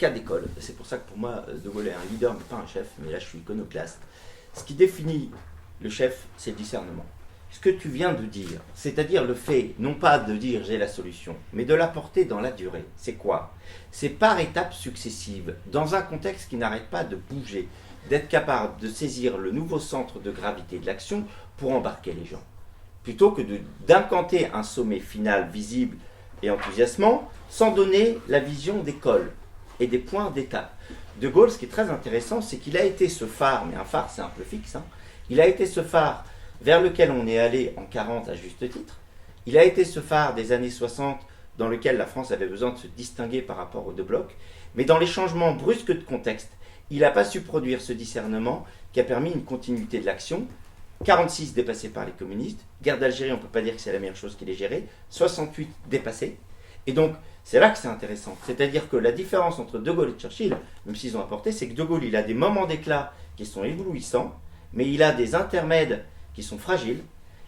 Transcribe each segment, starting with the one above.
cas d'école. C'est pour ça que pour moi, De Gaulle est un leader, mais pas un chef, mais là je suis iconoclaste. Ce qui définit le chef, c'est le discernement. Ce que tu viens de dire, c'est-à-dire le fait, non pas de dire j'ai la solution, mais de l'apporter dans la durée. C'est quoi? C'est par étapes successives, dans un contexte qui n'arrête pas de bouger, d'être capable de saisir le nouveau centre de gravité de l'action pour embarquer les gens. Plutôt que d'incanter un sommet final visible et enthousiasmant, sans donner la vision des cols et des points d'étape. De Gaulle, ce qui est très intéressant, c'est qu'il a été ce phare, mais un phare c'est un peu fixe, hein, il a été ce phare vers lequel on est allé en 40 à juste titre, il a été ce phare des années 60 dans lequel la France avait besoin de se distinguer par rapport aux deux blocs, mais dans les changements brusques de contexte, il n'a pas su produire ce discernement qui a permis une continuité de l'action. 46 dépassé par les communistes, guerre d'Algérie, on ne peut pas dire que c'est la meilleure chose qu'il ait gérée, 68 dépassé, et donc c'est là que c'est intéressant, c'est-à-dire que la différence entre De Gaulle et Churchill, même s'ils ont apporté, c'est que De Gaulle il a des moments d'éclat qui sont éblouissants, mais il a des intermèdes qui sont fragiles,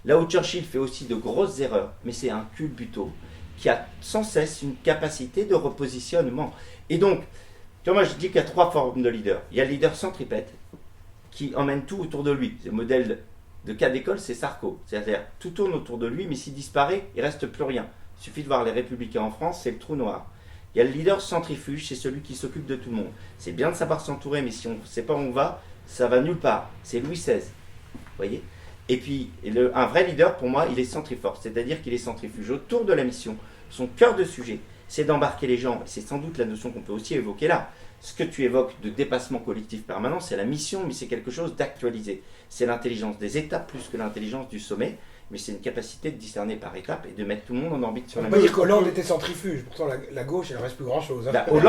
là où Churchill fait aussi de grosses erreurs, mais c'est un culbuto qui a sans cesse une capacité de repositionnement. Et donc, tu vois, moi je dis qu'il y a trois formes de leader. Il y a le leader centripète, qui emmène tout autour de lui. Le modèle de cas d'école, c'est Sarko. C'est-à-dire, tout tourne autour de lui, mais s'il disparaît, il ne reste plus rien. Il suffit de voir les Républicains en France, c'est le trou noir. Il y a le leader centrifuge, c'est celui qui s'occupe de tout le monde. C'est bien de savoir s'entourer, mais si on ne sait pas où on va, ça va nulle part. C'est Louis XVI. Vous voyez? Et puis, un vrai leader, pour moi, il est centriforce. C'est-à-dire qu'il est centrifuge autour de la mission. Son cœur de sujet, c'est d'embarquer les gens. C'est sans doute la notion qu'on peut aussi évoquer là. Ce que tu évoques de dépassement collectif permanent, c'est la mission, mais c'est quelque chose d'actualisé. C'est l'intelligence des étapes plus que l'intelligence du sommet, mais c'est une capacité de discerner par étapes et de mettre tout le monde en orbite sur la mission. On peut mission. dire qu'Hollande était centrifuge, pourtant la gauche, elle ne reste plus grand-chose. Hein. Hollande